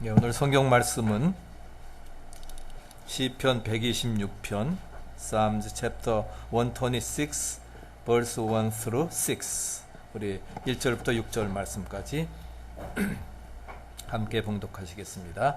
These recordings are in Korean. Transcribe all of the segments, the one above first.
오늘 성경 말씀은 시편 126편 Psalms chapter 126 verse 1 through 6 우리 1절부터 6절 말씀까지 함께 봉독하시겠습니다.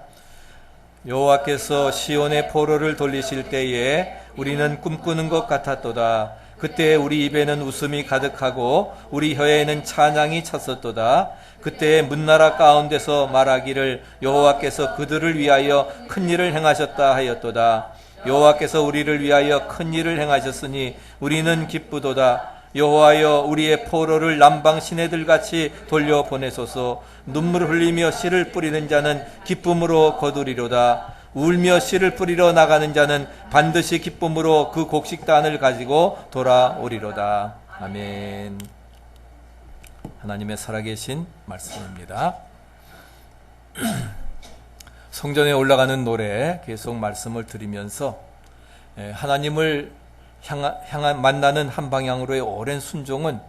여호와께서 시온의 포로를 돌리실 때에 우리는 꿈꾸는 것 같았도다. 그때 우리 입에는 웃음이 가득하고 우리 혀에는 찬양이 찼었도다. 그때 문나라 가운데서 말하기를 여호와께서 그들을 위하여 큰 일을 행하셨다 하였도다. 여호와께서 우리를 위하여 큰 일을 행하셨으니 우리는 기쁘도다. 여호와여 우리의 포로를 남방 시내들같이 돌려보내소서. 눈물 흘리며 씨를 뿌리는 자는 기쁨으로 거두리로다. 울며 씨를 뿌리러 나가는 자는 반드시 기쁨으로 그 곡식단을 가지고 돌아오리로다. 아멘. 하나님의 살아계신 말씀입니다. 성전에 올라가는 노래 계속 말씀을 드리면서 하나님을 향한 만나는 한 방향으로의 오랜 순종은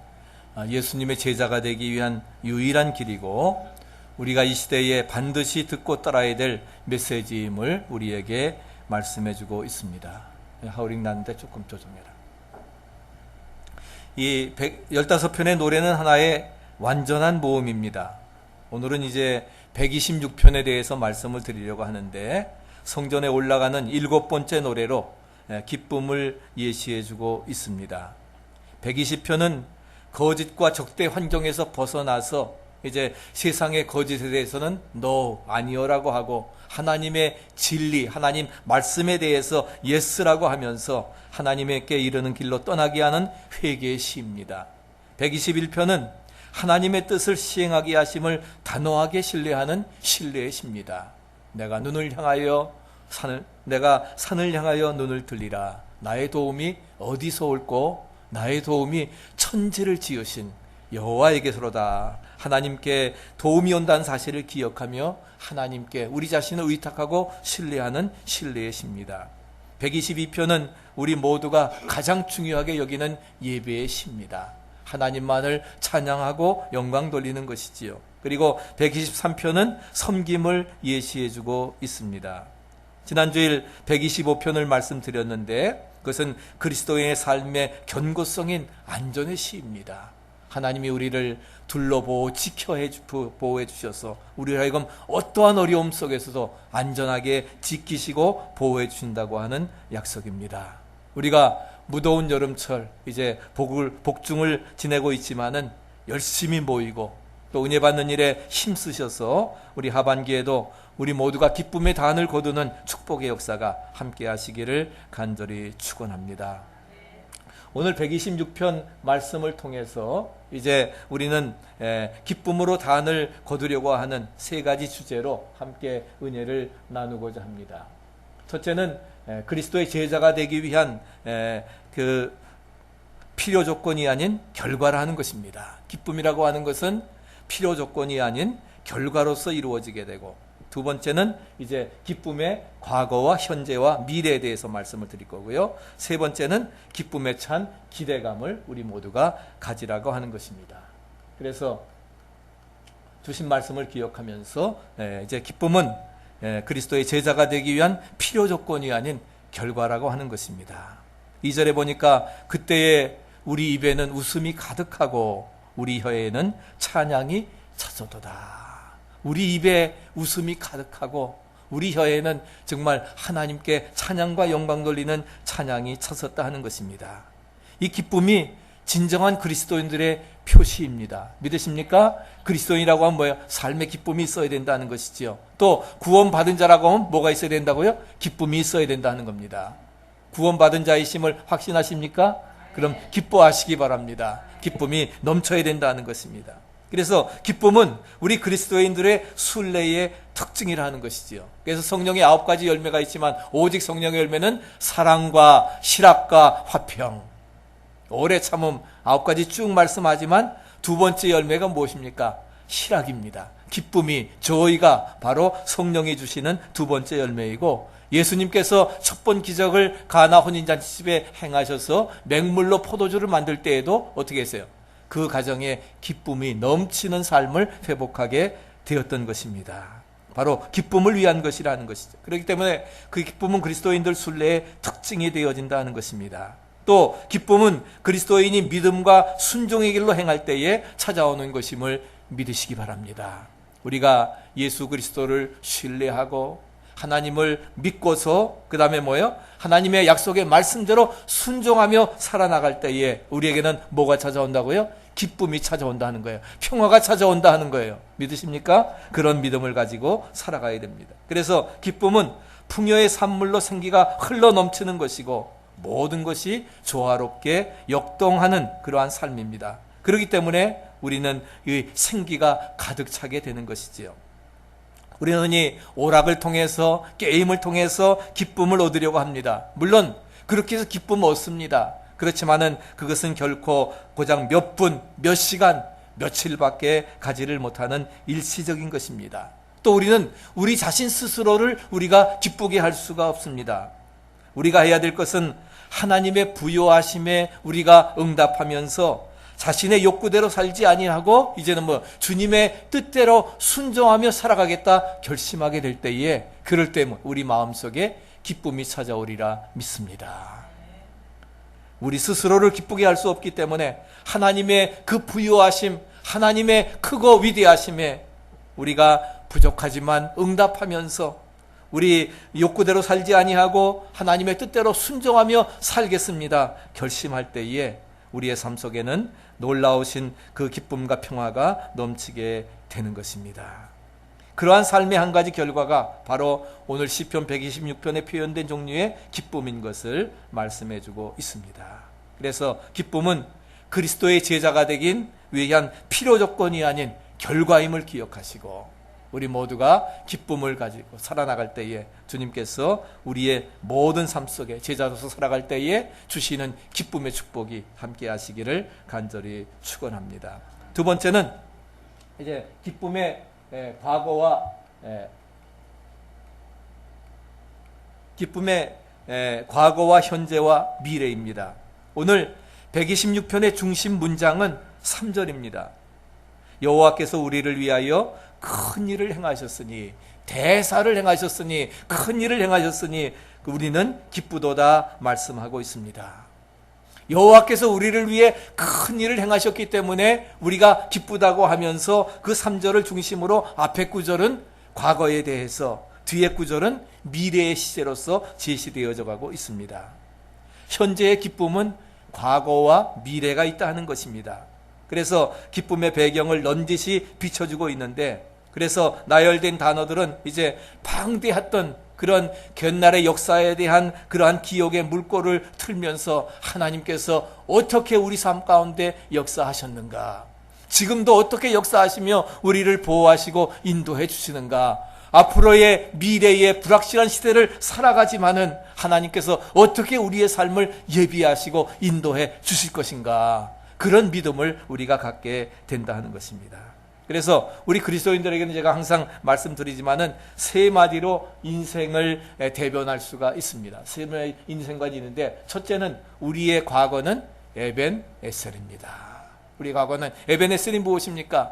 예수님의 제자가 되기 위한 유일한 길이고 우리가 이 시대에 반드시 듣고 따라야 될 메시지임을 우리에게 말씀해주고 있습니다. 하울링 나는데 조금 조정해라. 이 15편의 노래는 하나의 완전한 모음입니다. 오늘은 이제 126편에 대해서 말씀을 드리려고 하는데 성전에 올라가는 7번째 노래로 기쁨을 예시해주고 있습니다. 120편은 거짓과 적대 환경에서 벗어나서 이제 세상의 거짓에 대해서는 no, 아니요라고 하고 하나님의 진리, 하나님 말씀에 대해서 yes라고 하면서 하나님께 이르는 길로 떠나게 하는 회개의 시입니다. 121편은 하나님의 뜻을 시행하게 하심을 단호하게 신뢰하는 신뢰의 시입니다. 내가 산을 향하여 눈을 들리라. 나의 도움이 어디서 올꼬? 나의 도움이 천지를 지으신 여호와에게서로다. 하나님께 도움이 온다는 사실을 기억하며 하나님께 우리 자신을 의탁하고 신뢰하는 신뢰의 시입니다. 122편은 우리 모두가 가장 중요하게 여기는 예배의 시입니다. 하나님만을 찬양하고 영광 돌리는 것이지요. 그리고 123편은 섬김을 예시해주고 있습니다. 지난주일 125편을 말씀드렸는데 그것은 그리스도인의 삶의 견고성인 안전의 시입니다. 하나님이 우리를 둘러보고 보호해 주셔서 우리를 하여금 어떠한 어려움 속에서도 안전하게 지키시고 보호해 주신다고 하는 약속입니다. 우리가 무더운 여름철 이제 복중을 지내고 있지만은 열심히 모이고 또 은혜 받는 일에 힘쓰셔서 우리 하반기에도 우리 모두가 기쁨의 단을 거두는 축복의 역사가 함께 하시기를 간절히 축원합니다. 오늘 126편 말씀을 통해서 이제 우리는 기쁨으로 단을 거두려고 하는 세 가지 주제로 함께 은혜를 나누고자 합니다. 첫째는 그리스도의 제자가 되기 위한 그 필요 조건이 아닌 결과라는 것입니다. 기쁨이라고 하는 것은 필요 조건이 아닌 결과로서 이루어지게 되고, 두 번째는 이제 기쁨의 과거와 현재와 미래에 대해서 말씀을 드릴 거고요. 세 번째는 기쁨에 찬 기대감을 우리 모두가 가지라고 하는 것입니다. 그래서 주신 말씀을 기억하면서 이제 기쁨은 그리스도의 제자가 되기 위한 필요 조건이 아닌 결과라고 하는 것입니다. 2절에 보니까 그때에 우리 입에는 웃음이 가득하고 우리 혀에는 찬양이 찼었도다. 우리 입에 웃음이 가득하고 우리 혀에는 정말 하나님께 찬양과 영광 돌리는 찬양이 찼었다 하는 것입니다. 이 기쁨이 진정한 그리스도인들의 표시입니다. 믿으십니까? 그리스도인이라고 하면 뭐예요? 삶의 기쁨이 있어야 된다는 것이지요. 또 구원받은 자라고 하면 뭐가 있어야 된다고요? 기쁨이 있어야 된다는 겁니다. 구원받은 자이심을 확신하십니까? 그럼 기뻐하시기 바랍니다. 기쁨이 넘쳐야 된다는 것입니다. 그래서 기쁨은 우리 그리스도인들의 순례의 특징이라는 것이지요. 그래서 성령의 9가지 열매가 있지만 오직 성령의 열매는 사랑과 실학과 화평, 오래 참음 9가지 쭉 말씀하지만 두 번째 열매가 무엇입니까? 실학입니다. 기쁨이, joy가 바로 성령이 주시는 두 번째 열매이고, 예수님께서 첫 번 기적을 가나 혼인잔치집에 행하셔서 맹물로 포도주를 만들 때에도 어떻게 했어요? 그 가정에 기쁨이 넘치는 삶을 회복하게 되었던 것입니다. 바로 기쁨을 위한 것이라는 것이죠. 그렇기 때문에 그 기쁨은 그리스도인들 순례의 특징이 되어진다는 것입니다. 또 기쁨은 그리스도인이 믿음과 순종의 길로 행할 때에 찾아오는 것임을 믿으시기 바랍니다. 우리가 예수 그리스도를 신뢰하고 하나님을 믿고서 그 다음에 뭐예요? 하나님의 약속의 말씀대로 순종하며 살아나갈 때에 우리에게는 뭐가 찾아온다고요? 기쁨이 찾아온다는 거예요. 평화가 찾아온다 하는 거예요. 믿으십니까? 그런 믿음을 가지고 살아가야 됩니다. 그래서 기쁨은 풍요의 산물로 생기가 흘러 넘치는 것이고 모든 것이 조화롭게 역동하는 그러한 삶입니다. 그렇기 때문에 우리는 이 생기가 가득 차게 되는 것이지요. 우리는 이 오락을 통해서 게임을 통해서 기쁨을 얻으려고 합니다. 물론 그렇게 해서 기쁨을 얻습니다. 그렇지만은 그것은 결코 고작 몇 분, 몇 시간, 며칠밖에 가지를 못하는 일시적인 것입니다. 또 우리는 우리 자신 스스로를 우리가 기쁘게 할 수가 없습니다. 우리가 해야 될 것은 하나님의 부요하심에 우리가 응답하면서 자신의 욕구대로 살지 아니하고 이제는 주님의 뜻대로 순종하며 살아가겠다 결심하게 될 때에 그럴 때 우리 마음속에 기쁨이 찾아오리라 믿습니다. 우리 스스로를 기쁘게 할 수 없기 때문에 하나님의 그 부요하심, 하나님의 크고 위대하심에 우리가 부족하지만 응답하면서 우리 욕구대로 살지 아니하고 하나님의 뜻대로 순종하며 살겠습니다 결심할 때에 우리의 삶 속에는 놀라우신 그 기쁨과 평화가 넘치게 되는 것입니다. 그러한 삶의 한 가지 결과가 바로 오늘 시편 126편에 표현된 종류의 기쁨인 것을 말씀해 주고 있습니다. 그래서 기쁨은 그리스도의 제자가 되긴 위한 필요 조건이 아닌 결과임을 기억하시고 우리 모두가 기쁨을 가지고 살아나갈 때에 주님께서 우리의 모든 삶 속에 제자로서 살아갈 때에 주시는 기쁨의 축복이 함께 하시기를 간절히 축원합니다. 두 번째는 이제 기쁨의 과거와 현재와 미래입니다. 오늘 126편의 중심 문장은 3절입니다. 여호와께서 우리를 위하여 큰 일을 행하셨으니 대사를 행하셨으니 큰 일을 행하셨으니 우리는 기쁘도다 말씀하고 있습니다. 여호와께서 우리를 위해 큰 일을 행하셨기 때문에 우리가 기쁘다고 하면서 그 3절을 중심으로 앞에 구절은 과거에 대해서 뒤에 구절은 미래의 시제로서 제시되어져 가고 있습니다. 현재의 기쁨은 과거와 미래가 있다 하는 것입니다. 그래서 기쁨의 배경을 넌지시 비춰주고 있는데 그래서 나열된 단어들은 이제 방대했던 그런 옛날의 역사에 대한 그러한 기억의 물꼬를 틀면서 하나님께서 어떻게 우리 삶 가운데 역사하셨는가, 지금도 어떻게 역사하시며 우리를 보호하시고 인도해 주시는가, 앞으로의 미래의 불확실한 시대를 살아가지만은 하나님께서 어떻게 우리의 삶을 예비하시고 인도해 주실 것인가, 그런 믿음을 우리가 갖게 된다 하는 것입니다. 그래서 우리 그리스도인들에게는 제가 항상 말씀드리지만은 세 마디로 인생을 대변할 수가 있습니다. 세 마디 인생관이 있는데 첫째는 우리의 과거는 에벤에셀입니다. 우리 과거는 에벤에셀이 무엇입니까?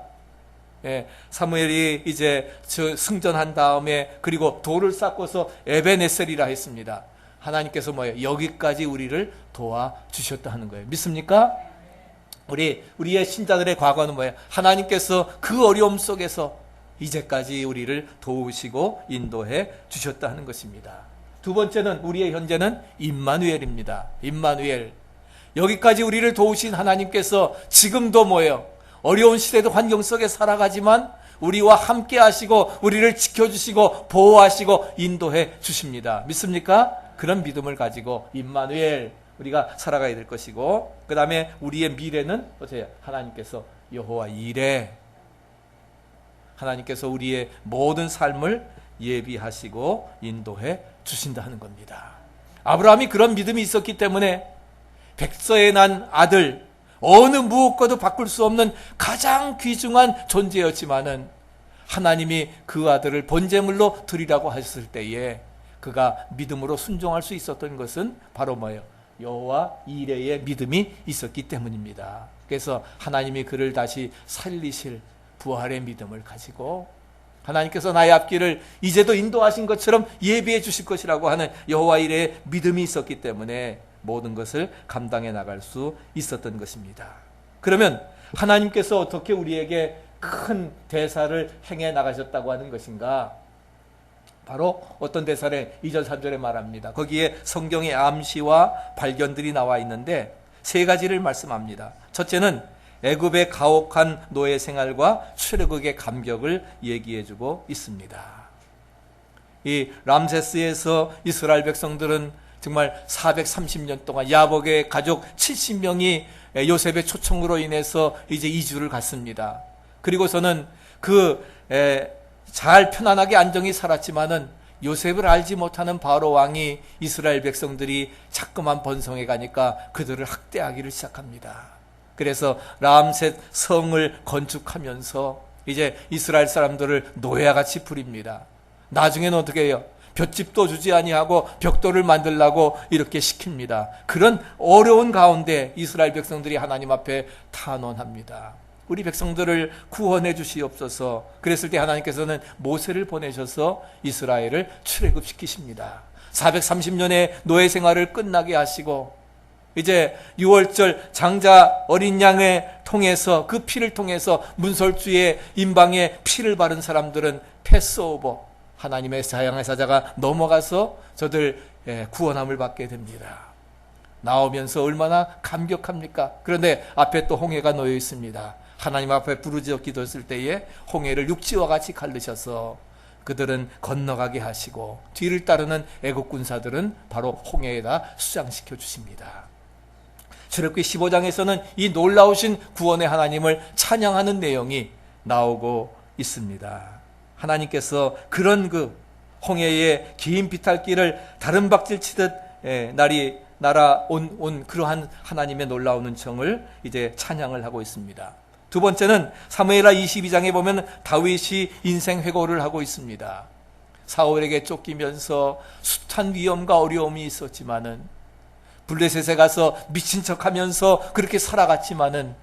사무엘이 이제 승전한 다음에 그리고 돌을 쌓고서 에벤에셀이라 했습니다. 하나님께서 여기까지 우리를 도와주셨다 하는 거예요. 믿습니까? 우리의 신자들의 과거는 뭐예요? 하나님께서 그 어려움 속에서 이제까지 우리를 도우시고 인도해 주셨다 하는 것입니다. 두 번째는 우리의 현재는 임마누엘입니다. 임마누엘. 여기까지 우리를 도우신 하나님께서 지금도 뭐예요? 어려운 시대도 환경 속에 살아가지만 우리와 함께 하시고 우리를 지켜주시고 보호하시고 인도해 주십니다. 믿습니까? 그런 믿음을 가지고 임마누엘 우리가 살아가야 될 것이고, 그 다음에 우리의 미래는 보세요. 하나님께서 여호와 이레, 하나님께서 우리의 모든 삶을 예비하시고 인도해 주신다 하는 겁니다. 아브라함이 그런 믿음이 있었기 때문에 백서에 난 아들, 어느 무엇과도 바꿀 수 없는 가장 귀중한 존재였지만은 하나님이 그 아들을 번제물로 드리라고 하셨을 때에 그가 믿음으로 순종할 수 있었던 것은 바로 뭐예요? 여호와 이레의 믿음이 있었기 때문입니다. 그래서 하나님이 그를 다시 살리실 부활의 믿음을 가지고 하나님께서 나의 앞길을 이제도 인도하신 것처럼 예비해 주실 것이라고 하는 여호와 이레의 믿음이 있었기 때문에 모든 것을 감당해 나갈 수 있었던 것입니다. 그러면 하나님께서 어떻게 우리에게 큰 대사를 행해 나가셨다고 하는 것인가? 바로 어떤 대사를 2절 3절에 말합니다. 거기에 성경의 암시와 발견들이 나와 있는데 세 가지를 말씀합니다. 첫째는 애굽의 가혹한 노예 생활과 출애굽의 감격을 얘기해주고 있습니다. 이 람세스에서 이스라엘 백성들은 정말 430년 동안 야복의 가족 70명이 요셉의 초청으로 인해서 이제 이주를 갔습니다. 그리고서는 잘 편안하게 안정히 살았지만은 요셉을 알지 못하는 바로 왕이 이스라엘 백성들이 자꾸만 번성해 가니까 그들을 학대하기를 시작합니다. 그래서 람셋 성을 건축하면서 이제 이스라엘 사람들을 노예와 같이 부립니다. 나중에는 어떻게 해요? 볏집도 주지 아니하고 벽돌을 만들라고 이렇게 시킵니다. 그런 어려운 가운데 이스라엘 백성들이 하나님 앞에 탄원합니다. 우리 백성들을 구원해 주시옵소서. 그랬을 때 하나님께서는 모세를 보내셔서 이스라엘을 출애굽시키십니다. 430년의 노예 생활을 끝나게 하시고 이제 6월절 장자 어린 양을 통해서 그 피를 통해서 문설주의 임방에 피를 바른 사람들은 패스오버, 하나님의 사양의 사자가 넘어가서 저들 구원함을 받게 됩니다. 나오면서 얼마나 감격합니까? 그런데 앞에 또 홍해가 놓여 있습니다. 하나님 앞에 부르짖어 기도했을 때에 홍해를 육지와 같이 갈르셔서 그들은 건너가게 하시고 뒤를 따르는 애국 군사들은 바로 홍해에다 수장시켜 주십니다. 출애굽기 15장에서는 이 놀라우신 구원의 하나님을 찬양하는 내용이 나오고 있습니다. 하나님께서 그런 그 홍해의 긴 비탈길을 다른 박질 치듯 날아온 그러한 하나님의 놀라운 은총을 이제 찬양을 하고 있습니다. 두 번째는 사무엘하 22장에 보면 다윗이 인생 회고를 하고 있습니다. 사울에게 쫓기면서 숱한 위험과 어려움이 있었지만은 블레셋에 가서 미친 척하면서 그렇게 살아갔지만은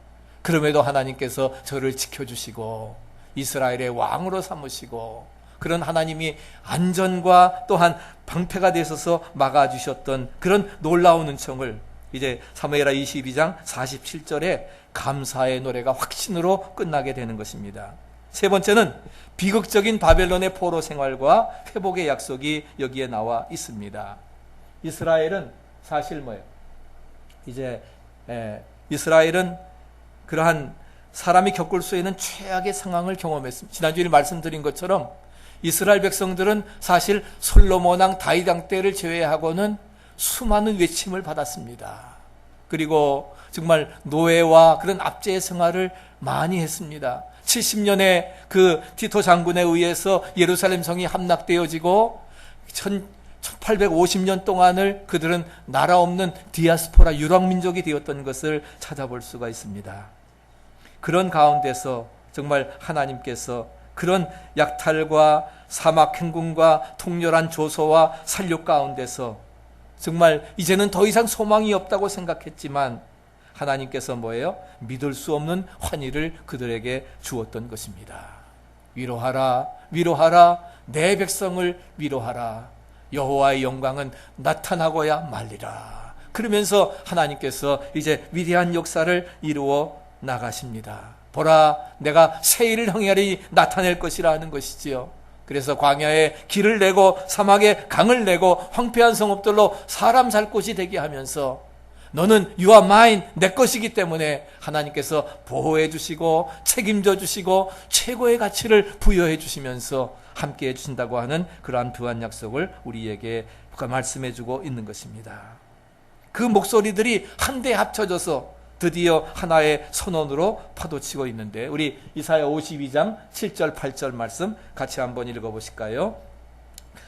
그럼에도 하나님께서 저를 지켜주시고 이스라엘의 왕으로 삼으시고 그런 하나님이 안전과 또한 방패가 되셔서 막아주셨던 그런 놀라운 은총을 이제 사무엘하 22장 47절에 감사의 노래가 확신으로 끝나게 되는 것입니다. 세 번째는 비극적인 바벨론의 포로 생활과 회복의 약속이 여기에 나와 있습니다. 이스라엘은 사실 뭐예요? 이제 이스라엘은 그러한 사람이 겪을 수 있는 최악의 상황을 경험했습니다. 지난주에 말씀드린 것처럼 이스라엘 백성들은 사실 솔로몬 왕 다윗 왕 때를 제외하고는 수많은 외침을 받았습니다. 그리고 정말 노예와 그런 압제의 생활을 많이 했습니다. 70년의 그 티토 장군에 의해서 예루살렘 성이 함락되어지고 1850년 동안을 그들은 나라 없는 디아스포라 유랑민족이 되었던 것을 찾아볼 수가 있습니다. 그런 가운데서 정말 하나님께서 그런 약탈과 사막 행군과 통렬한 조소와 살육 가운데서 정말 이제는 더 이상 소망이 없다고 생각했지만 하나님께서 뭐예요? 믿을 수 없는 환희를 그들에게 주었던 것입니다. 위로하라, 위로하라, 내 백성을 위로하라. 여호와의 영광은 나타나고야 말리라. 그러면서 하나님께서 이제 위대한 역사를 이루어 나가십니다. 보라, 내가 새 일을 행하리 나타낼 것이라 하는 것이지요. 그래서 광야에 길을 내고 사막에 강을 내고 황폐한 성읍들로 사람 살 곳이 되게 하면서 너는 you are mine, 내 것이기 때문에 하나님께서 보호해 주시고 책임져 주시고 최고의 가치를 부여해 주시면서 함께 해주신다고 하는 그러한 부한 약속을 우리에게 말씀해 주고 있는 것입니다. 그 목소리들이 한데 합쳐져서 드디어 하나의 선언으로 파도치고 있는데 우리 이사야 52장 7절 8절 말씀 같이 한번 읽어보실까요?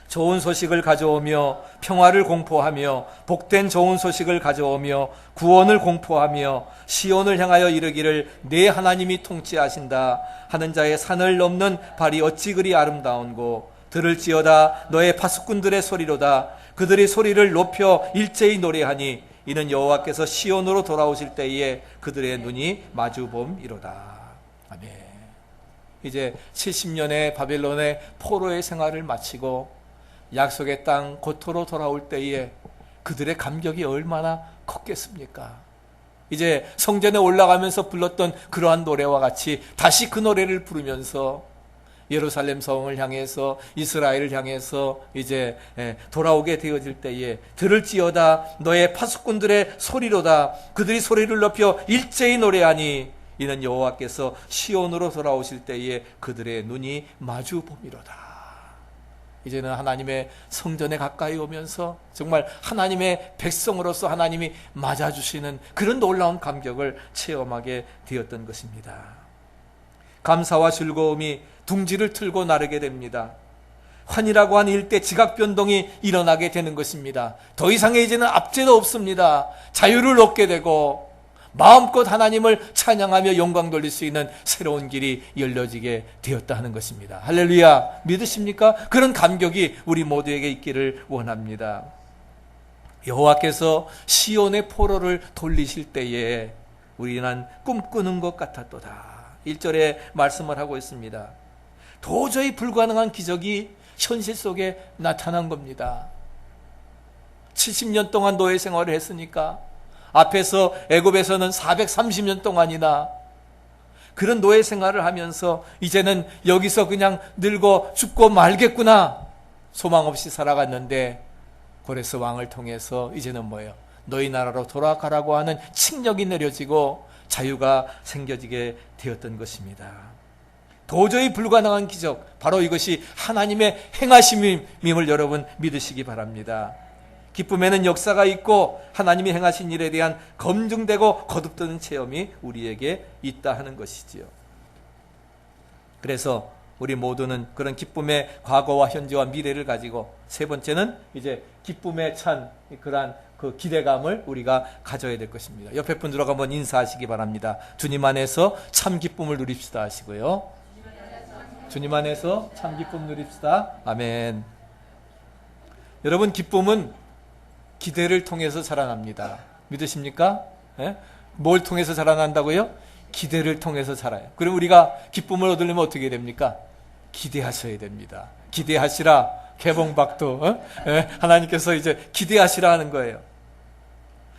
좋은 소식을 가져오며 평화를 공포하며 복된 좋은 소식을 가져오며 구원을 공포하며 시온을 향하여 이르기를 내 하나님이 통치하신다 하는 자의 산을 넘는 발이 어찌 그리 아름다운고 들을지어다 너의 파수꾼들의 소리로다 그들의 소리를 높여 일제히 노래하니 이는 여호와께서 시온으로 돌아오실 때에 그들의 눈이 마주봄이로다. 아멘. 이제 70년의 바벨론의 포로의 생활을 마치고 약속의 땅 고토로 돌아올 때에 그들의 감격이 얼마나 컸겠습니까? 이제 성전에 올라가면서 불렀던 그러한 노래와 같이 다시 그 노래를 부르면서 예루살렘 성을 향해서 이스라엘을 향해서 이제 돌아오게 되어질 때에 들을지어다 너의 파수꾼들의 소리로다 그들이 소리를 높여 일제히 노래하니 이는 여호와께서 시온으로 돌아오실 때에 그들의 눈이 마주 봄이로다. 이제는 하나님의 성전에 가까이 오면서 정말 하나님의 백성으로서 하나님이 맞아주시는 그런 놀라운 감격을 체험하게 되었던 것입니다. 감사와 즐거움이 둥지를 틀고 나르게 됩니다. 환이라고 하는 일대 지각 변동이 일어나게 되는 것입니다. 더 이상의 이제는 압제도 없습니다. 자유를 얻게 되고 마음껏 하나님을 찬양하며 영광 돌릴 수 있는 새로운 길이 열려지게 되었다 하는 것입니다. 할렐루야, 믿으십니까? 그런 감격이 우리 모두에게 있기를 원합니다. 여호와께서 시온의 포로를 돌리실 때에 우리는 꿈꾸는 것 같았도다. 1절에 말씀을 하고 있습니다. 도저히 불가능한 기적이 현실 속에 나타난 겁니다. 70년 동안 노예 생활을 했으니까 앞에서 애굽에서는 430년 동안이나 그런 노예 생활을 하면서 이제는 여기서 그냥 늙어 죽고 말겠구나 소망 없이 살아갔는데 고레스 왕을 통해서 이제는 뭐예요? 너희 나라로 돌아가라고 하는 칙령이 내려지고 자유가 생겨지게 되었던 것입니다. 도저히 불가능한 기적, 바로 이것이 하나님의 행하심임을 여러분 믿으시기 바랍니다. 기쁨에는 역사가 있고 하나님이 행하신 일에 대한 검증되고 거듭드는 체험이 우리에게 있다 하는 것이지요. 그래서 우리 모두는 그런 기쁨의 과거와 현재와 미래를 가지고 세 번째는 이제 기쁨에 찬 그러한 그 기대감을 우리가 가져야 될 것입니다. 옆에 분들하고 한번 인사하시기 바랍니다. 주님 안에서 참 기쁨을 누립시다 하시고요. 주님 안에서 참 기쁨 누립시다. 아멘. 여러분, 기쁨은 기대를 통해서 자라납니다. 믿으십니까? 예? 뭘 통해서 자라난다고요? 기대를 통해서 자라요. 그럼 우리가 기쁨을 얻으려면 어떻게 됩니까? 기대하셔야 됩니다. 기대하시라. 개봉박도 하나님께서 이제 기대하시라 하는 거예요.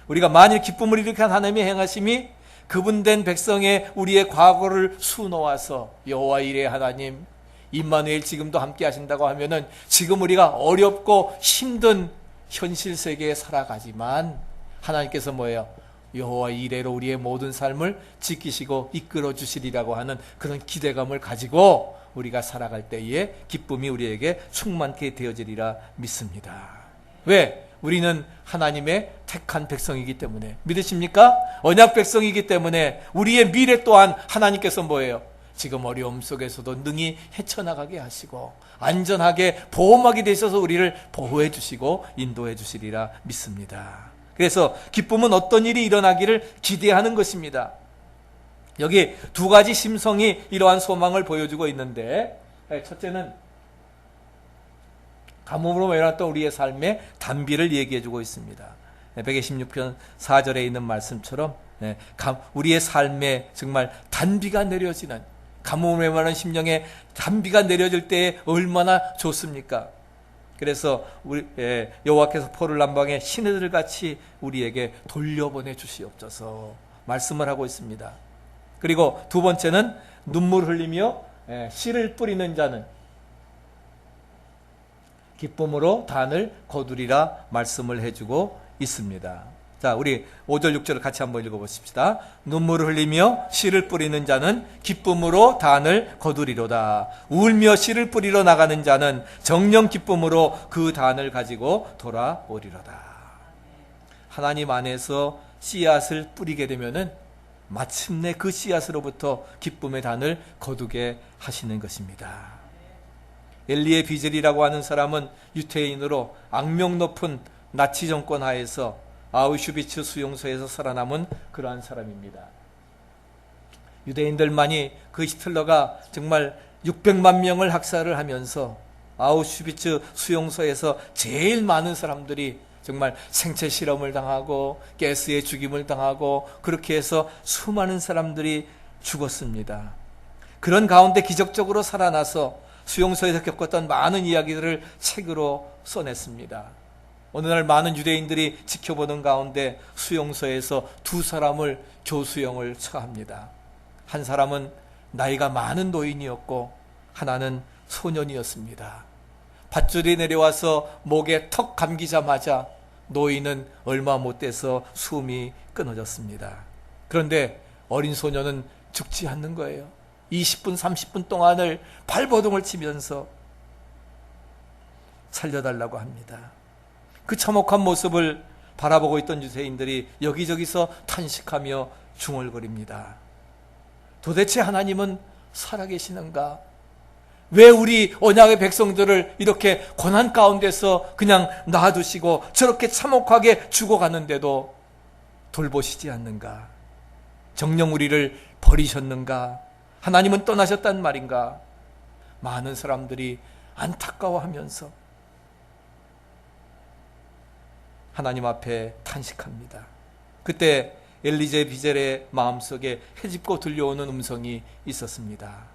우리가 만일 기쁨을 일으킨 하나님의 행하심이 그분된 백성의 우리의 과거를 수놓아서 여호와 이레 하나님 임마누엘 지금도 함께 하신다고 하면은 지금 우리가 어렵고 힘든 현실 세계에 살아가지만 하나님께서 뭐예요? 여호와 이레로 우리의 모든 삶을 지키시고 이끌어 주시리라고 하는 그런 기대감을 가지고 우리가 살아갈 때에 기쁨이 우리에게 충만케 되어지리라 믿습니다. 왜? 우리는 하나님의 택한 백성이기 때문에. 믿으십니까? 언약 백성이기 때문에 우리의 미래 또한 하나님께서 뭐예요? 지금 어려움 속에서도 능히 헤쳐나가게 하시고 안전하게 보호막이 되셔서 우리를 보호해 주시고 인도해 주시리라 믿습니다. 그래서 기쁨은 어떤 일이 일어나기를 기대하는 것입니다. 여기 두 가지 심성이 이러한 소망을 보여주고 있는데, 첫째는 가뭄으로 일어났던 우리의 삶의 단비를 얘기해주고 있습니다. 126편 4절에 있는 말씀처럼 우리의 삶에 정말 단비가 내려지는, 가뭄으로 일어나는 심령에 단비가 내려질 때에 얼마나 좋습니까? 그래서 우리 여호와께서 포를 남방에 시내들 같이 우리에게 돌려보내 주시옵소서 말씀을 하고 있습니다. 그리고 두 번째는 눈물 흘리며 씨를 뿌리는 자는 기쁨으로 단을 거두리라 말씀을 해주고 있습니다. 자, 우리 5절 6절을 같이 한번 읽어보십시다. 눈물을 흘리며 씨를 뿌리는 자는 기쁨으로 단을 거두리로다. 울며 씨를 뿌리러 나가는 자는 정령 기쁨으로 그 단을 가지고 돌아오리로다. 하나님 안에서 씨앗을 뿌리게 되면은 마침내 그 씨앗으로부터 기쁨의 단을 거두게 하시는 것입니다. 엘리의 비젤이라고 하는 사람은 유태인으로 악명 높은 나치 정권 하에서 아우슈비츠 수용소에서 살아남은 그러한 사람입니다. 유대인들만이 그 히틀러가 정말 600만 명을 학살을 하면서 아우슈비츠 수용소에서 제일 많은 사람들이 정말 생체 실험을 당하고 가스에 죽임을 당하고 그렇게 해서 수많은 사람들이 죽었습니다. 그런 가운데 기적적으로 살아나서 수용소에서 겪었던 많은 이야기들을 책으로 써냈습니다. 어느 날 많은 유대인들이 지켜보는 가운데 수용소에서 두 사람을 교수형을 처합니다. 한 사람은 나이가 많은 노인이었고 하나는 소년이었습니다. 밧줄이 내려와서 목에 턱 감기자마자 노인은 얼마 못 돼서 숨이 끊어졌습니다. 그런데 어린 소년은 죽지 않는 거예요. 20분, 30분 동안을 발버둥을 치면서 살려달라고 합니다. 그 참혹한 모습을 바라보고 있던 유대인들이 여기저기서 탄식하며 중얼거립니다. 도대체 하나님은 살아계시는가? 왜 우리 언약의 백성들을 이렇게 고난 가운데서 그냥 놔두시고 저렇게 참혹하게 죽어가는데도 돌보시지 않는가? 정녕 우리를 버리셨는가? 하나님은 떠나셨단 말인가? 많은 사람들이 안타까워하면서 하나님 앞에 탄식합니다. 그때 엘리제 비젤의 마음속에 헤집고 들려오는 음성이 있었습니다.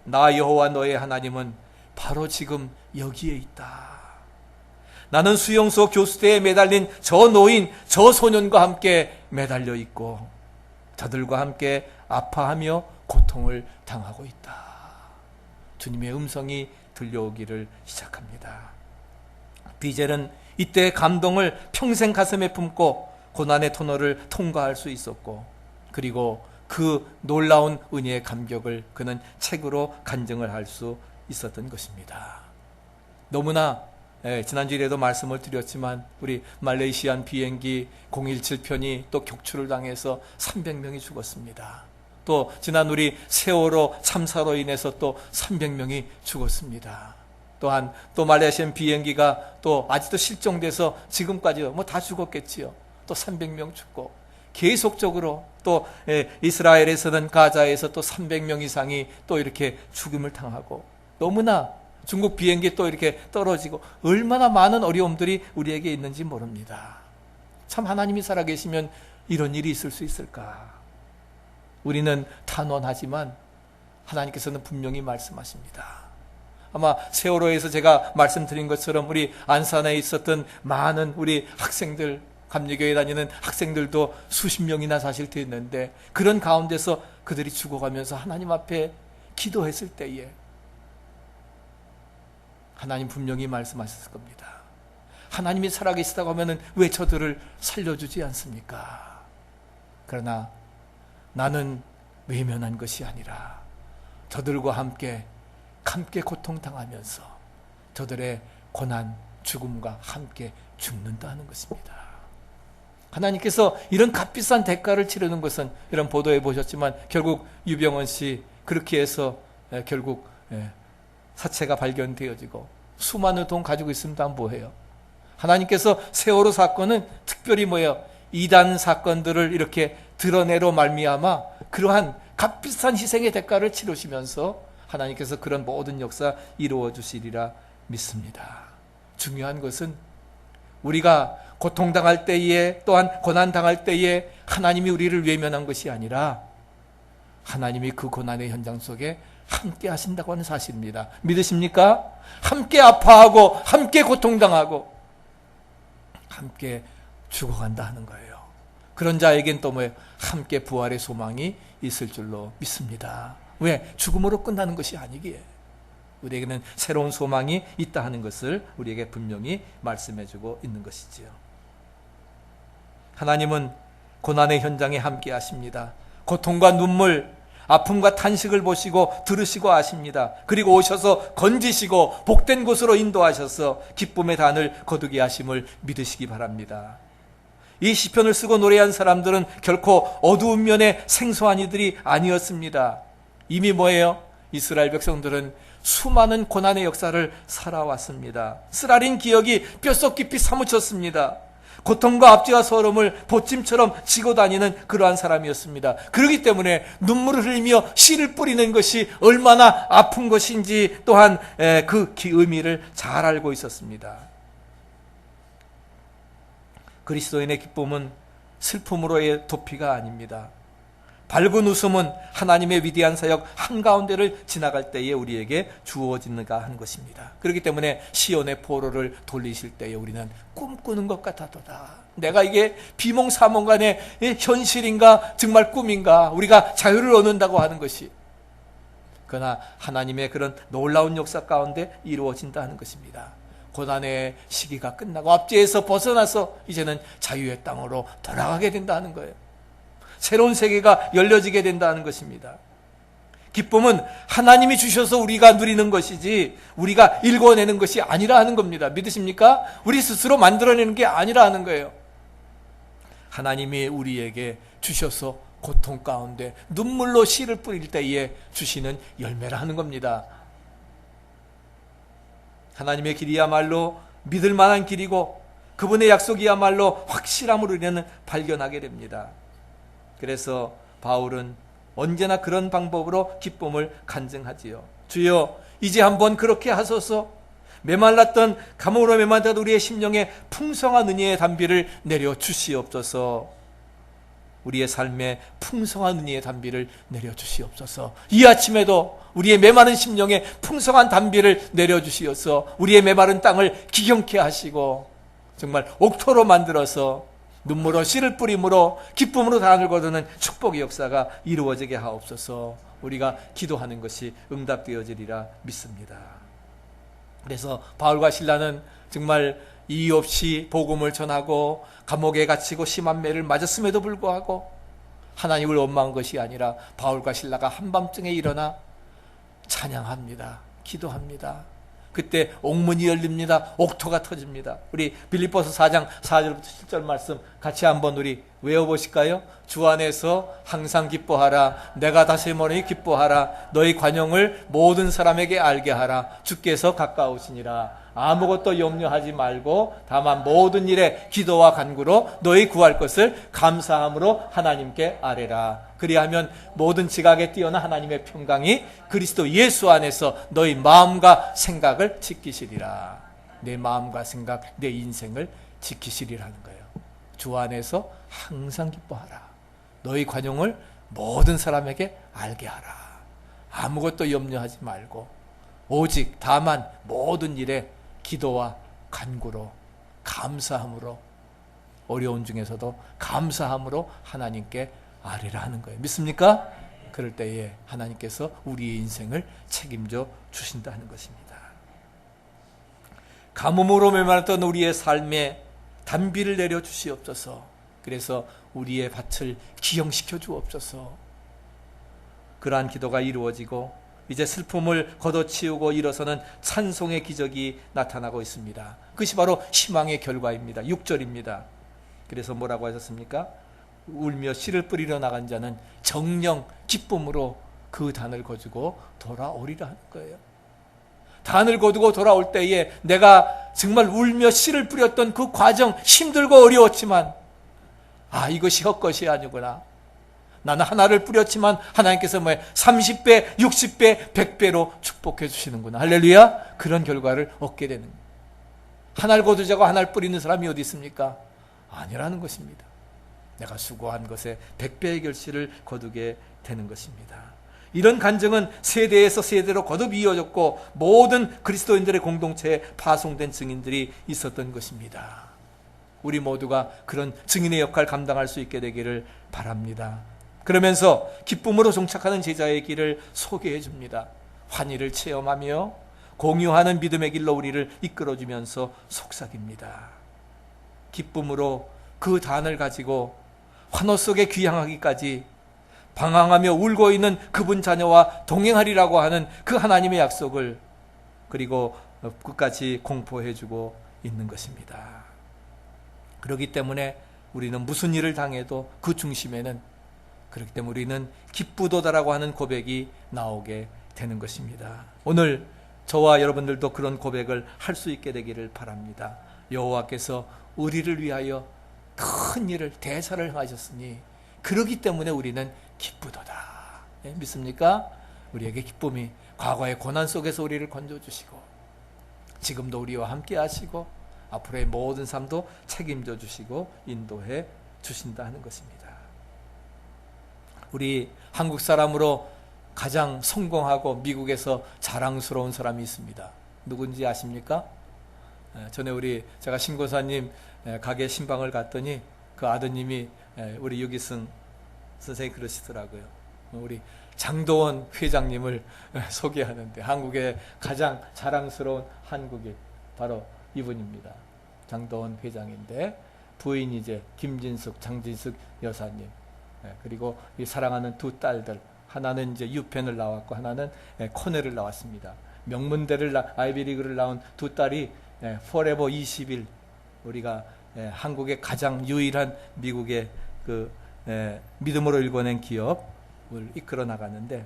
나 여호와 너의 하나님은 바로 지금 여기에 있다. 나는 수용소 교수대에 매달린 저 노인, 저 소년과 함께 매달려 있고 저들과 함께 아파하며 고통을 당하고 있다. 주님의 음성이 들려오기를 시작합니다. 비젤은 이때 감동을 평생 가슴에 품고 고난의 터널을 통과할 수 있었고, 그리고 그 놀라운 은혜의 감격을 그는 책으로 간증을 할 수 있었던 것입니다. 너무나 지난주에도 말씀을 드렸지만 우리 말레이시안 비행기 017편이 또 격추를 당해서 300명이 죽었습니다. 또 지난 우리 세월호 참사로 인해서 또 300명이 죽었습니다. 또한 또 말레이시안 비행기가 또 아직도 실종돼서 지금까지 뭐 다 죽었겠지요. 또 300명 죽고 계속적으로 또 이스라엘에서는 가자에서 또 300명 이상이 또 이렇게 죽음을 당하고, 너무나 중국 비행기 또 이렇게 떨어지고 얼마나 많은 어려움들이 우리에게 있는지 모릅니다. 참 하나님이 살아계시면 이런 일이 있을 수 있을까? 우리는 탄원하지만 하나님께서는 분명히 말씀하십니다. 아마 세월호에서 제가 말씀드린 것처럼 우리 안산에 있었던 많은 우리 학생들, 감리교회 다니는 학생들도 수십 명이나 사실 됐는데, 그런 가운데서 그들이 죽어가면서 하나님 앞에 기도했을 때에 하나님 분명히 말씀하셨을 겁니다. 하나님이 살아계시다고 하면 왜 저들을 살려주지 않습니까? 그러나 나는 외면한 것이 아니라 저들과 함께 고통당하면서 저들의 고난, 죽음과 함께 죽는다는 것입니다. 하나님께서 이런 값비싼 대가를 치르는 것은, 이런 보도해 보셨지만 결국 유병헌 씨 그렇게 해서 결국 사체가 발견되어지고 수많은 돈 가지고 있으면 뭐해요? 하나님께서 세월호 사건은 특별히 뭐예요? 이단 사건들을 이렇게 드러내로 말미암아 그러한 값비싼 희생의 대가를 치르시면서 하나님께서 그런 모든 역사 이루어 주시리라 믿습니다. 중요한 것은 우리가 고통당할 때에, 또한 고난당할 때에 하나님이 우리를 외면한 것이 아니라 하나님이 그 고난의 현장 속에 함께 하신다고 하는 사실입니다. 믿으십니까? 함께 아파하고 함께 고통당하고 함께 죽어간다 하는 거예요. 그런 자에겐 또 뭐예요? 함께 부활의 소망이 있을 줄로 믿습니다. 왜? 죽음으로 끝나는 것이 아니기에 우리에게는 새로운 소망이 있다 하는 것을 우리에게 분명히 말씀해주고 있는 것이지요. 하나님은 고난의 현장에 함께 하십니다. 고통과 눈물, 아픔과 탄식을 보시고 들으시고 아십니다. 그리고 오셔서 건지시고 복된 곳으로 인도하셔서 기쁨의 단을 거두게 하심을 믿으시기 바랍니다. 이 시편을 쓰고 노래한 사람들은 결코 어두운 면에 생소한 이들이 아니었습니다. 이미 뭐예요? 이스라엘 백성들은 수많은 고난의 역사를 살아왔습니다. 쓰라린 기억이 뼛속 깊이 사무쳤습니다. 고통과 압제와 서름을 보찜처럼 지고 다니는 그러한 사람이었습니다. 그렇기 때문에 눈물을 흘리며 씨를 뿌리는 것이 얼마나 아픈 것인지 또한 그 의미를 잘 알고 있었습니다. 그리스도인의 기쁨은 슬픔으로의 도피가 아닙니다. 밝은 웃음은 하나님의 위대한 사역 한가운데를 지나갈 때에 우리에게 주어지는가 하는 것입니다. 그렇기 때문에 시온의 포로를 돌리실 때에 우리는 꿈꾸는 것 같아도다. 내가 이게 비몽사몽간의 현실인가 정말 꿈인가, 우리가 자유를 얻는다고 하는 것이, 그러나 하나님의 그런 놀라운 역사 가운데 이루어진다 하는 것입니다. 고난의 시기가 끝나고 압제에서 벗어나서 이제는 자유의 땅으로 돌아가게 된다는 거예요. 새로운 세계가 열려지게 된다는 것입니다. 기쁨은 하나님이 주셔서 우리가 누리는 것이지 우리가 일궈내는 것이 아니라 하는 겁니다. 믿으십니까? 우리 스스로 만들어내는 게 아니라 하는 거예요. 하나님이 우리에게 주셔서 고통 가운데 눈물로 씨를 뿌릴 때에 주시는 열매라 하는 겁니다. 하나님의 길이야말로 믿을 만한 길이고 그분의 약속이야말로 확실함으로 우리는 발견하게 됩니다. 그래서 바울은 언제나 그런 방법으로 기쁨을 간증하지요. 주여, 이제 한번 그렇게 하소서. 메말랐던 감옥으로 메말랐던 우리의 심령에 풍성한 은혜의 단비를 내려 주시옵소서. 우리의 삶에 풍성한 은혜의 단비를 내려 주시옵소서. 이 아침에도 우리의 메마른 심령에 풍성한 단비를 내려 주시어서 우리의 메마른 땅을 기경케 하시고 정말 옥토로 만들어서 눈물로 씨를 뿌림으로 기쁨으로 단을 거두는 축복의 역사가 이루어지게 하옵소서. 우리가 기도하는 것이 응답되어지리라 믿습니다. 그래서 바울과 실라는 정말 이유 없이 복음을 전하고 감옥에 갇히고 심한 매를 맞았음에도 불구하고 하나님을 원망한 것이 아니라 바울과 실라가 한밤중에 일어나 찬양합니다. 기도합니다. 그때 옥문이 열립니다. 옥토가 터집니다. 우리 빌립보서 4장 4절부터 7절 말씀 같이 한번 우리 외워보실까요? 주 안에서 항상 기뻐하라. 내가 다시 말하니 기뻐하라. 너희 관용을 모든 사람에게 알게 하라. 주께서 가까우시니라. 아무것도 염려하지 말고 다만 모든 일에 기도와 간구로 너희 구할 것을 감사함으로 하나님께 아뢰라. 그리하면 모든 지각에 뛰어난 하나님의 평강이 그리스도 예수 안에서 너희 마음과 생각을 지키시리라. 내 마음과 생각, 내 인생을 지키시리라는 거예요. 주 안에서 항상 기뻐하라. 너희 관용을 모든 사람에게 알게 하라. 아무것도 염려하지 말고 오직 다만 모든 일에 기도와 간구로 감사함으로, 어려운 중에서도 감사함으로 하나님께 아뢰라 하는 거예요. 믿습니까? 그럴 때에 하나님께서 우리의 인생을 책임져 주신다는 것입니다. 가뭄으로 메말랐던 우리의 삶에 단비를 내려 주시옵소서. 그래서 우리의 밭을 기영시켜 주옵소서. 그러한 기도가 이루어지고 이제 슬픔을 걷어치우고 일어서는 찬송의 기적이 나타나고 있습니다. 그것이 바로 희망의 결과입니다. 6절입니다. 그래서 뭐라고 하셨습니까? 울며 씨를 뿌리러 나간 자는 정령 기쁨으로 그 단을 거두고 돌아오리라 하는 거예요. 단을 거두고 돌아올 때에 내가 정말 울며 씨를 뿌렸던 그 과정, 힘들고 어려웠지만 이것이 헛것이 아니구나. 나는 하나를 뿌렸지만 하나님께서 30배, 60배, 100배로 축복해 주시는구나. 할렐루야. 그런 결과를 얻게 되는 거예요. 하나를 거두자고 하나를 뿌리는 사람이 어디 있습니까? 아니라는 것입니다. 내가 수고한 것에 100배의 결실을 거두게 되는 것입니다. 이런 간증은 세대에서 세대로 거듭 이어졌고 모든 그리스도인들의 공동체에 파송된 증인들이 있었던 것입니다. 우리 모두가 그런 증인의 역할을 감당할 수 있게 되기를 바랍니다. 그러면서 기쁨으로 종착하는 제자의 길을 소개해 줍니다. 환희를 체험하며 공유하는 믿음의 길로 우리를 이끌어주면서 속삭입니다. 기쁨으로 그 단을 가지고 환호 속에 귀향하기까지 방황하며 울고 있는 그분 자녀와 동행하리라고 하는 그 하나님의 약속을 그리고 끝까지 공포해주고 있는 것입니다. 그렇기 때문에 우리는 무슨 일을 당해도 그 중심에는, 그렇기 때문에 우리는 기쁘도다라고 하는 고백이 나오게 되는 것입니다. 오늘 저와 여러분들도 그런 고백을 할 수 있게 되기를 바랍니다. 여호와께서 우리를 위하여 큰 일을, 대사를 행하셨으니 그렇기 때문에 우리는 기쁘도다. 믿습니까? 우리에게 기쁨이 과거의 고난 속에서 우리를 건져주시고 지금도 우리와 함께 하시고 앞으로의 모든 삶도 책임져 주시고 인도해 주신다 하는 것입니다. 우리 한국 사람으로 가장 성공하고 미국에서 자랑스러운 사람이 있습니다. 누군지 아십니까? 전에 제가 신고사님 가게 신방을 갔더니 그 아드님이 우리 유기승 선생님이 그러시더라고요. 우리 장도원 회장님을 소개하는데 한국의 가장 자랑스러운 한국인 바로 이분입니다. 장도원 회장인데 부인이 이제 김진숙, 장진숙 여사님, 그리고 이 사랑하는 두 딸들, 하나는 이제 유펜을 나왔고 하나는 코넬을 나왔습니다. 명문대를 아이비리그를 나온 두 딸이 포레버 21, 우리가 한국의 가장 유일한 미국의 그 믿음으로 일궈낸 기업을 이끌어 나가는데,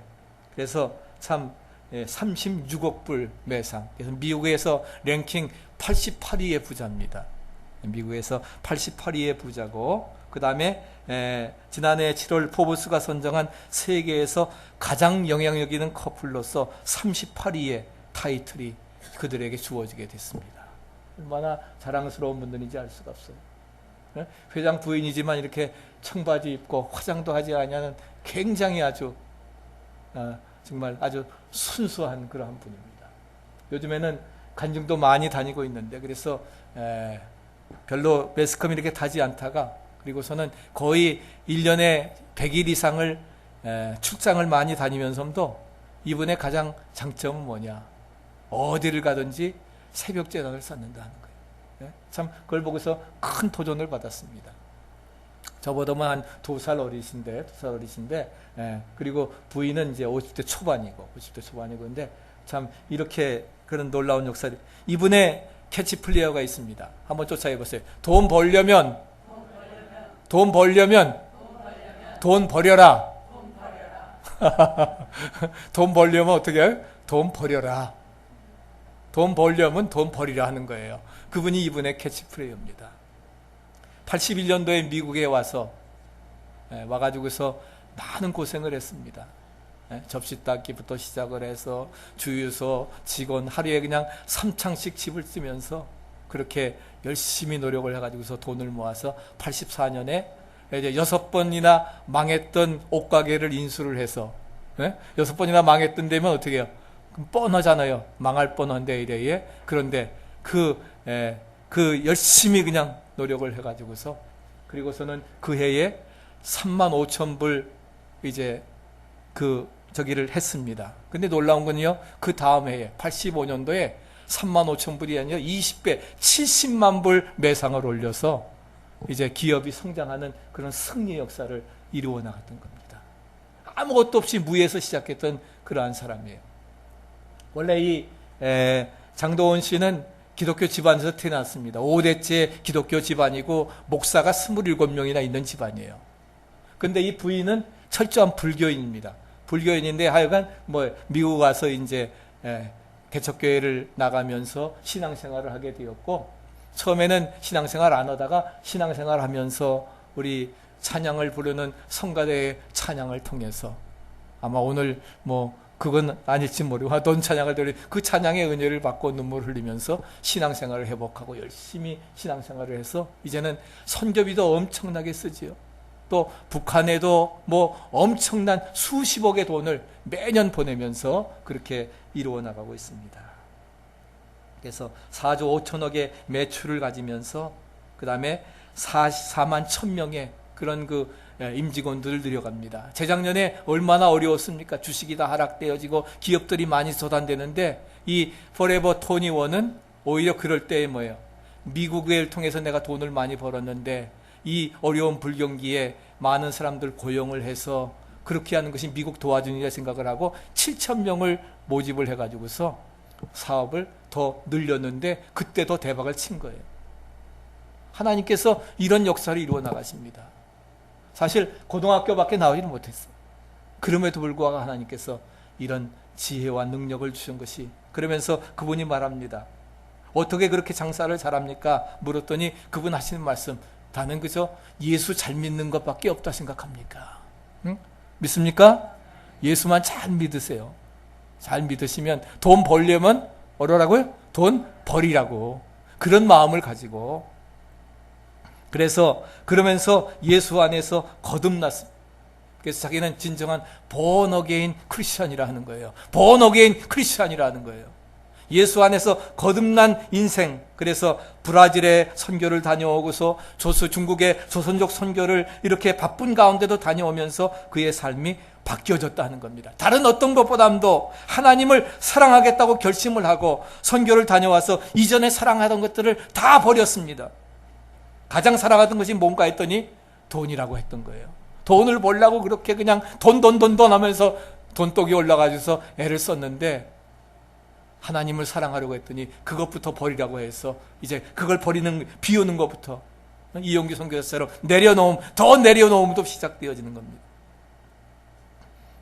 그래서 참 36억 불 매상, 그래서 미국에서 랭킹 88위의 부자입니다. 미국에서 88위의 부자고, 그 다음에 지난해 7월 포브스가 선정한 세계에서 가장 영향력 있는 커플로서 38위의 타이틀이 그들에게 주어지게 됐습니다. 얼마나 자랑스러운 분들인지 알 수가 없어요. 회장 부인이지만 이렇게 청바지 입고 화장도 하지 않냐는 굉장히 아주 정말 아주 순수한 그러한 분입니다. 요즘에는 간증도 많이 다니고 있는데, 그래서 별로 매스컴이 이렇게 타지 않다가, 그리고서는 거의 1년에 100일 이상을 출장을 많이 다니면서도 이분의 가장 장점은 뭐냐, 어디를 가든지 새벽 재단을 쌓는다는 거예요. 참 그걸 보고서 큰 도전을 받았습니다. 저보다만 한 2살 어리신데, 그리고 부인은 이제 50대 초반이고 근데 참 이렇게 그런 놀라운 역사를, 이분의 캐치플레이어가 있습니다. 한번 쫓아해 보세요. 돈 벌려면 돈 버려라. 돈 벌려면 어떻게 해요? 돈 버려라. 돈 벌려면 돈 버리라 하는 거예요. 그분이 이분의 캐치프레이어입니다. 81년도에 미국에 와가지고서 많은 고생을 했습니다. 접시 닦기부터 시작을 해서 주유소 직원 하루에 그냥 3창씩 집을 쓰면서 그렇게 열심히 노력을 해가지고서 돈을 모아서 84년에 이제 6번이나 망했던 옷가게를 인수를 해서, 6번이나 망했던 데면 어떻게 해요? 뻔하잖아요. 망할 뻔한데 이래에. 그런데 그 열심히 그냥 노력을 해가지고서, 그리고서는 그 해에 35,000불 이제 저기를 했습니다. 근데 놀라운 건요, 그 다음 해에 85년도에 35,000불이 아니라 20배 70만 불 매상을 올려서 이제 기업이 성장하는 그런 승리 역사를 이루어 나갔던 겁니다. 아무것도 없이 무에서 시작했던 그러한 사람이에요. 원래 이 장도원 씨는 기독교 집안에서 태어났습니다. 5대째 기독교 집안이고 목사가 27명이나 있는 집안이에요. 근데 이 부인은 철저한 불교인입니다. 불교인인데 하여간 미국 와서 이제 개척교회를 나가면서 신앙생활을 하게 되었고, 처음에는 신앙생활 안 하다가 신앙생활 하면서 우리 찬양을 부르는 성가대의 찬양을 통해서, 아마 오늘 그건 아닐지 모르고 하던 찬양을 들으니 그 찬양의 은혜를 받고 눈물 흘리면서 신앙생활을 회복하고 열심히 신앙생활을 해서 이제는 선교비도 엄청나게 쓰지요. 또 북한에도 엄청난 수십억의 돈을 매년 보내면서 그렇게 이루어 나가고 있습니다. 그래서 4조 5천억의 매출을 가지면서 그 다음에 4만 1,000명의 그런 임직원들을 들여갑니다. 재작년에 얼마나 어려웠습니까? 주식이 다 하락되어지고 기업들이 많이 소단되는데, 이 포레버 21은 오히려 그럴 때에 미국을 통해서 내가 돈을 많이 벌었는데 이 어려운 불경기에 많은 사람들 고용을 해서 그렇게 하는 것이 미국 도와주니라 생각을 하고 7,000명을 모집을 해가지고서 사업을 더 늘렸는데 그때 더 대박을 친 거예요. 하나님께서 이런 역사를 이루어 나가십니다. 사실 고등학교밖에 나오지는 못했어요. 그럼에도 불구하고 하나님께서 이런 지혜와 능력을 주신 것이, 그러면서 그분이 말합니다. 어떻게 그렇게 장사를 잘합니까? 물었더니 그분 하시는 말씀, 나는 그저 예수 잘 믿는 것밖에 없다 생각합니까? 응? 믿습니까? 예수만 잘 믿으세요. 잘 믿으시면 돈 벌려면 뭐라고요? 돈 버리라고. 그런 마음을 가지고, 그러면서 예수 안에서 거듭났습니다. 그래서 자기는 진정한 born again 크리스천이라 하는 거예요. born again 크리스천이라 하는 거예요. 예수 안에서 거듭난 인생. 그래서 브라질에 선교를 다녀오고서 중국의 조선족 선교를 이렇게 바쁜 가운데도 다녀오면서 그의 삶이 바뀌어졌다는 겁니다. 다른 어떤 것보다도 하나님을 사랑하겠다고 결심을 하고 선교를 다녀와서 이전에 사랑하던 것들을 다 버렸습니다. 가장 사랑하던 것이 뭔가 했더니 돈이라고 했던 거예요. 돈을 벌려고 그렇게 그냥 돈 하면서 돈독이 올라가셔서 애를 썼는데, 하나님을 사랑하려고 했더니 그것부터 버리라고 해서 이제 그걸 비우는 것부터 이용기 선교사처럼 더 내려놓음도 시작되어지는 겁니다.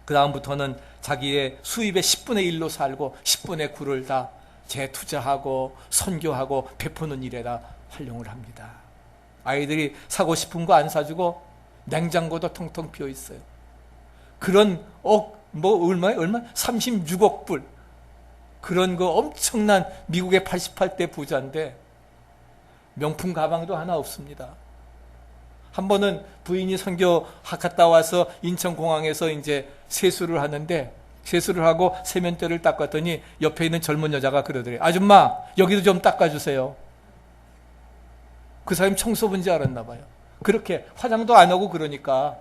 그 다음부터는 자기의 수입의 10분의 1로 살고 10분의 9를 다 재투자하고 선교하고 베푸는 일에다 활용을 합니다. 아이들이 사고 싶은 거 안 사주고 냉장고도 텅텅 비어 있어요. 그런 얼마? 36억 불. 그런 거 엄청난 미국의 88대 부자인데 명품 가방도 하나 없습니다. 한 번은 부인이 선교 갔다 와서 인천공항에서 이제 세수를 하는데, 세수를 하고 세면대를 닦았더니 옆에 있는 젊은 여자가 그러더래요. 아줌마, 여기도 좀 닦아주세요. 그 사람이 청소부인지 알았나 봐요. 그렇게 화장도 안 하고 그러니까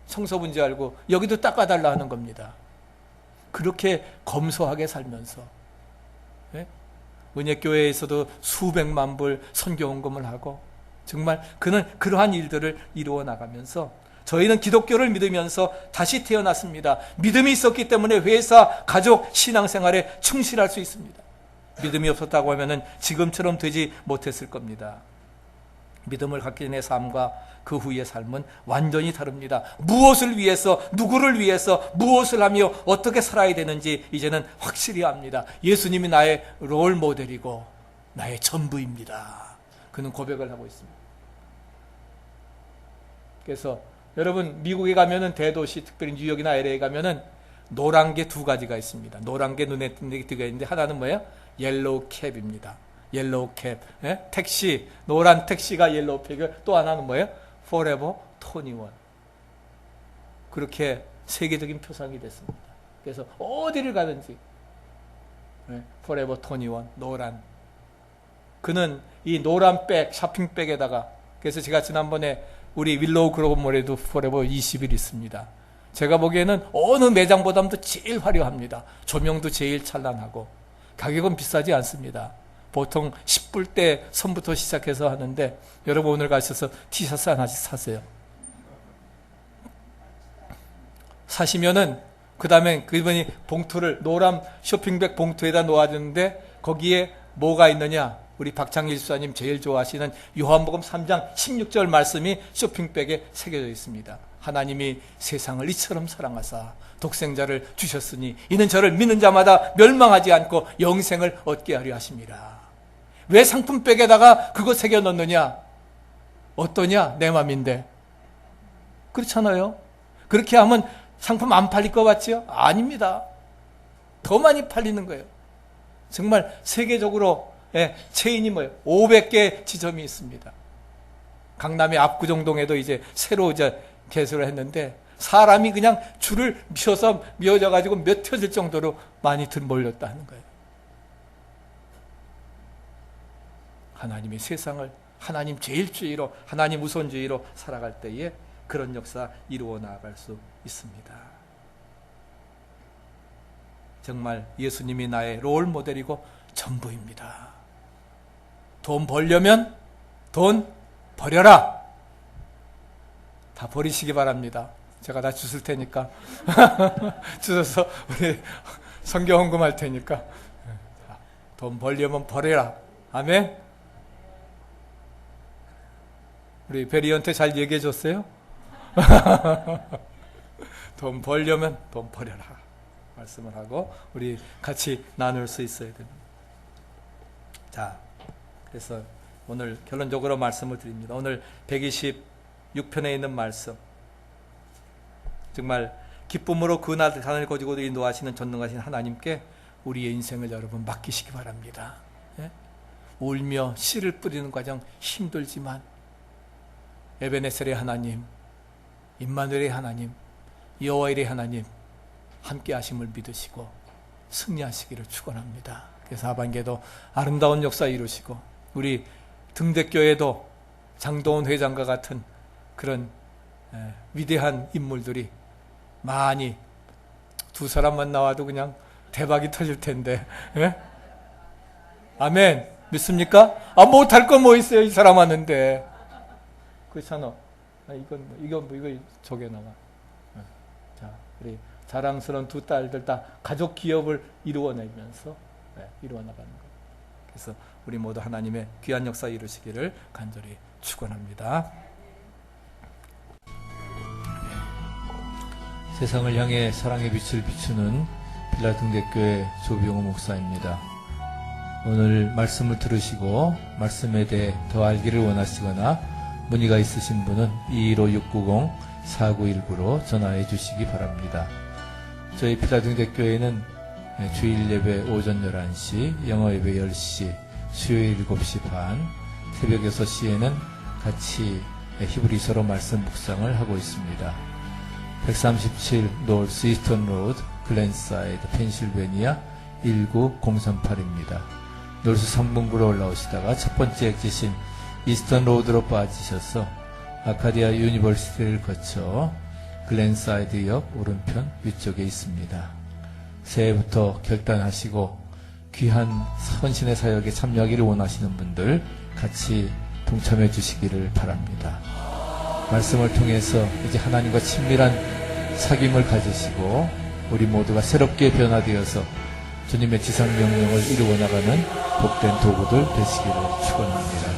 청소부인지 알고 여기도 닦아달라 하는 겁니다. 그렇게 검소하게 살면서, 예? 은혜교회에서도 수백만 불 선교헌금을 하고, 정말 그는 그러한 일들을 이루어 나가면서, 저희는 기독교를 믿으면서 다시 태어났습니다. 믿음이 있었기 때문에 회사, 가족, 신앙생활에 충실할 수 있습니다. 믿음이 없었다고 하면 지금처럼 되지 못했을 겁니다. 믿음을 갖기 전의 삶과 그 후의 삶은 완전히 다릅니다. 무엇을 위해서, 누구를 위해서, 무엇을 하며 어떻게 살아야 되는지 이제는 확실히 압니다. 예수님이 나의 롤 모델이고 나의 전부입니다. 그는 고백을 하고 있습니다. 그래서 여러분, 미국에 가면은 대도시, 특별히 뉴욕이나 LA에 가면은 노란 게 두 가지가 있습니다. 노란 게 눈에 띄는 게 있는데, 하나는 뭐예요? 옐로우 캡입니다. 옐로우 캡. 예? 택시, 노란 택시가 옐로우 캡이고, 또 하나는 뭐예요? Forever 21. 그렇게 세계적인 표상이 됐습니다. 그래서 어디를 가든지 Forever 21, 노란. 그는 이 노란 백, 쇼핑백에다가, 그래서 제가 지난번에 우리 윌로우 그로브몰에도 Forever 20일 있습니다. 제가 보기에는 어느 매장보다도 제일 화려합니다. 조명도 제일 찬란하고 가격은 비싸지 않습니다. 보통 10불대 선부터 시작해서 하는데, 여러분 오늘 가셔서 티셔츠 하나씩 사세요. 사시면은 그 다음에 그분이 봉투를, 노란 쇼핑백 봉투에다 놓아주는데 거기에 뭐가 있느냐? 우리 박창일 수사님 제일 좋아하시는 요한복음 3장 16절 말씀이 쇼핑백에 새겨져 있습니다. 하나님이 세상을 이처럼 사랑하사 독생자를 주셨으니 이는 저를 믿는 자마다 멸망하지 않고 영생을 얻게 하려 하심이라. 왜 상품백에다가 그거 새겨 넣느냐? 어떠냐? 내 맘인데. 그렇잖아요. 그렇게 하면 상품 안 팔릴 것 같지요? 아닙니다. 더 많이 팔리는 거예요. 정말 세계적으로 체인이 500개 지점이 있습니다. 강남의 압구정동에도 이제 새로 개설을 했는데, 사람이 그냥 줄을 미어져가지고 몇 터질 정도로 많이 몰렸다는 거예요. 하나님의 세상을 하나님 제일주의로, 하나님 우선주의로 살아갈 때에 그런 역사 이루어 나아갈 수 있습니다. 정말 예수님이 나의 롤 모델이고 전부입니다. 돈 벌려면 돈 버려라. 다 버리시기 바랍니다. 제가 다 주실 테니까. 주셔서 우리 선교 헌금할 테니까. 돈 벌려면 버려라. 아멘. 우리 베리한테 잘 얘기해 줬어요? 돈 벌려면 돈 버려라 말씀을 하고 우리 같이 나눌 수 있어야 됩니다. 자, 그래서 오늘 결론적으로 말씀을 드립니다. 오늘 126편에 있는 말씀, 정말 기쁨으로 그 산을 거지고 인도하시는 전능하신 하나님께 우리의 인생을 여러분 맡기시기 바랍니다. 예? 울며 씨를 뿌리는 과정 힘들지만 에베네셀의 하나님, 임마누엘의 하나님, 여호와의 하나님 함께 하심을 믿으시고 승리하시기를 축원합니다. 그래서 하반기에도 아름다운 역사 이루시고 우리 등대교회도 장도원 회장과 같은 그런 위대한 인물들이 많이, 두 사람만 나와도 그냥 대박이 터질 텐데, 예? 아멘. 믿습니까? 못할 건 뭐 있어요, 이 사람 하는데. 그렇잖아. 이거 저게 나와. 자, 우리 자랑스러운 두 딸들 다 가족 기업을 이루어내면서 이루어나가는 거예요. 그래서 우리 모두 하나님의 귀한 역사 이루시기를 간절히 축원합니다. 세상을 향해 사랑의 빛을 비추는 빌라등대교회 조병호 목사입니다. 오늘 말씀을 들으시고 말씀에 대해 더 알기를 원하시거나 문의가 있으신 분은 215-690-4919로 전화해 주시기 바랍니다. 저희 빌라등대교회는 주일 예배 오전 11시, 영어 예배 10시, 수요일 7시 반, 새벽 6시에는 같이 히브리서로 말씀 묵상을 하고 있습니다. 137 노스 이스턴 로드, 글랜사이드, 펜실베니아 19038입니다. 노스 3분구로 올라오시다가 첫 번째 엑지신 이스턴 로드로 빠지셔서 아카디아 유니버시티를 거쳐 글랜사이드 역 오른편 위쪽에 있습니다. 새해부터 결단하시고 귀한 헌신의 사역에 참여하기를 원하시는 분들 같이 동참해 주시기를 바랍니다. 말씀을 통해서 이제 하나님과 친밀한 사귐을 가지시고 우리 모두가 새롭게 변화되어서 주님의 지상 명령을 이루어 나가는 복된 도구들 되시기를 축원합니다.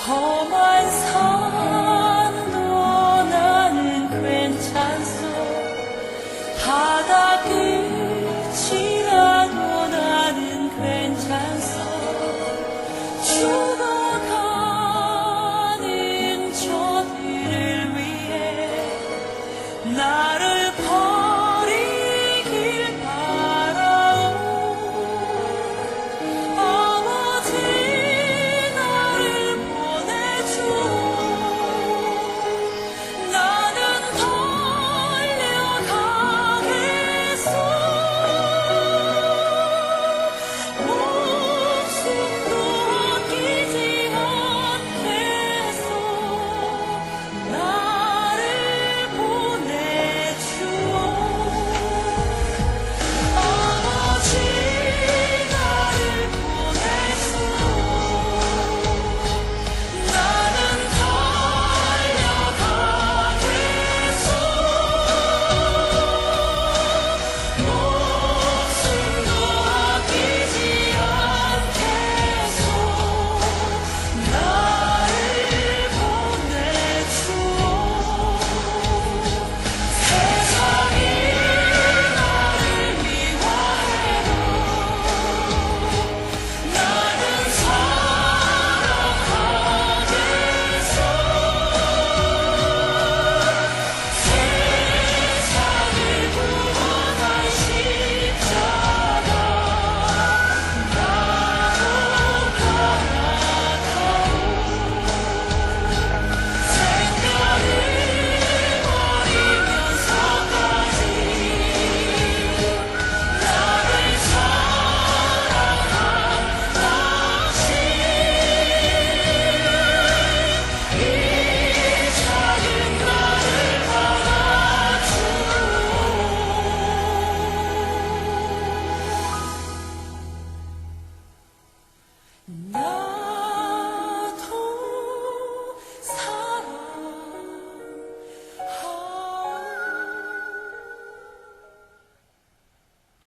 험한